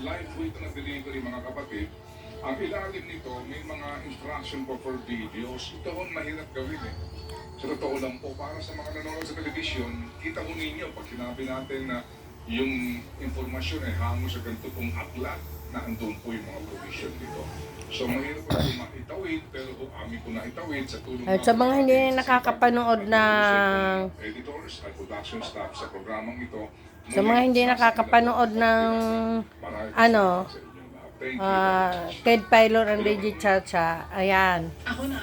live weight na delivery mga kapatid, ang ilalim nito may mga instruction po for videos. Ito ang mahirap gawin eh. Sa totoo lang po, para sa mga nanonood sa television, kita mo ninyo pag sinabi natin na yung informasyon ay hango sa ganito pong aklat na andun po yung mga provision dito. So mahirap po ito maitawid, pero amin ko na itawid sa tulong At sa mga hindi nakakapanood ng editors at production staff sa programang ito. sa mga hindi nakakapanood ng Ted Pilot and Reggie Chacha, ayan. Ako na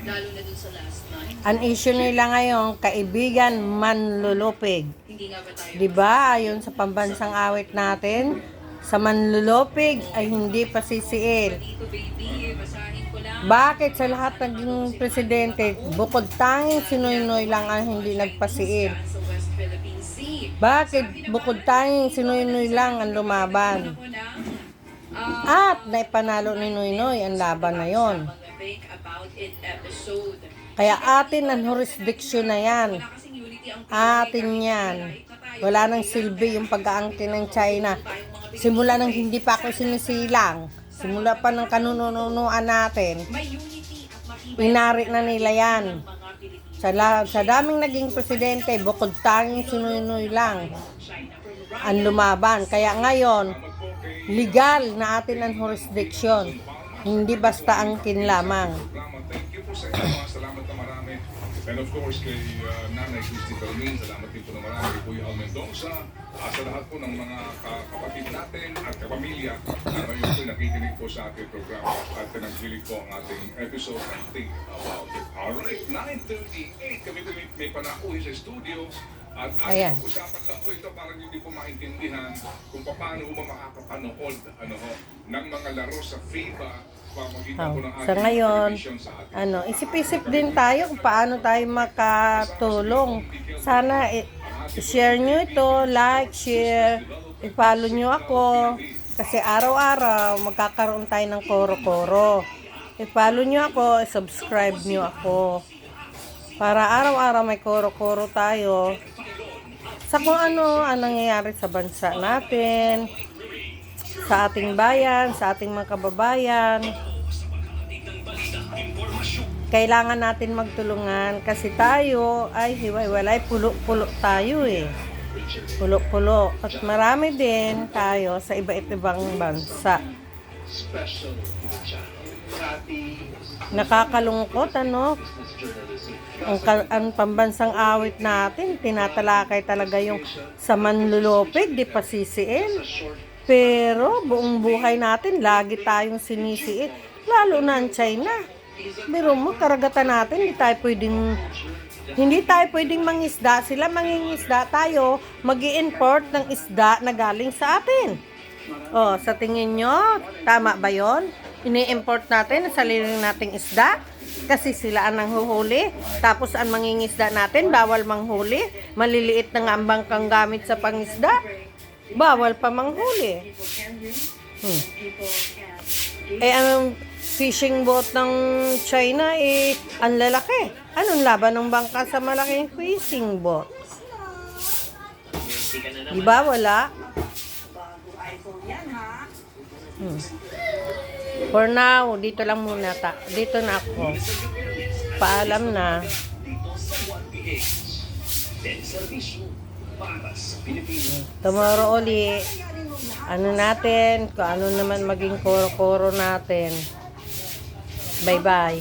lalo na dun sa last night. Ang issue nila ngayon, kaibigan manlulupig. Hindi nga ba tayo? Diba, ayon sa pambansang awit natin, sa manlulupig ay hindi pasisiil. Dito baby, basahin ko lang. Bakit sa lahat ng presidente, bukod tanging si Noynoy lang ang hindi nagpasiil? Sa West Philippine Sea. Bakit bukod tanging si Noynoy lang ang lumaban? Ako na, At naipanalo ni Noynoy ang laban na yon. mag-break about it episode. Kaya atin ang jurisdiction na yan. Wala kasing unity ang Atin yan. Wala nang silbi yung pag-aangkin ng China. Simula nang hindi pa ako sinisilang. Simula pa ng kanununuan natin. may unity at matibay Inari na nila yan. ang mga Pilipino. Sa daming naging presidente, bukod tanging si Noynoy lang China from ang lumaban. Kaya ngayon, legal na atin ang jurisdiction. Hindi basta angkin lamang. Thank you po sa inyo, mga salamat na marami. And of course, kay Nanay Christy Carmin, salamat din po na marami. Kuya Al Mendoza, sa lahat po ng mga kapatid natin at kapamilya na ngayon po nakikinig po sa ating programa at naghilig po ang ating episode and think about it. Alright, 9:38, kami po may panakuhin sa studio. At Ayan. ating usapan lang po ito para hindi po maintindihan kung paano ba makakapanood ng mga laro sa FIBA pamagitan po ng Sa ating ngayon, television sa ating isip-isip din tayo kung paano tayo makatulong. Sana i-share nyo ito, like, share, i-follow nyo ako. Kasi araw-araw magkakaroon tayo ng koro-koro. I-follow nyo ako, i-subscribe nyo ako. Para araw-araw may koro-koro tayo sa kung ano ang nangyayari sa bansa natin, sa ating bayan, sa ating mga kababayan. Kailangan natin magtulungan kasi tayo ay hiwa-hiwalay, pulo-pulo tayo eh. Pulo-pulo. At marami din tayo sa iba't ibang bansa. Nakakalungkot, ano? Ang pambansang awit natin, tinatalakay talaga yung sa manlulupig, di pa sisiin. Pero buong buhay natin, lagi tayong sinisiin. Lalo na ang China. Biro mo, karagatan natin, hindi tayo pwedeng mangisda. Sila mangingisda, tayo magi-import ng isda na galing sa atin. Oh, sa tingin nyo, tama ba yon? Ini-import natin ang sarili nating isda kasi sila ang nanghuhuli. Tapos ang mangingisda natin, bawal manghuli. Maliliit na nga ang bangkang gamit sa pangisda. Bawal pa manghuli. Ang fishing boat ng China, ang lalaki. Anong laban ng bangka sa malaking fishing boat? Diba wala? For now, dito lang muna dito na ako. Paalam na. Tomorrow uli, natin, kung ano naman maging koro-koro natin. Bye-bye.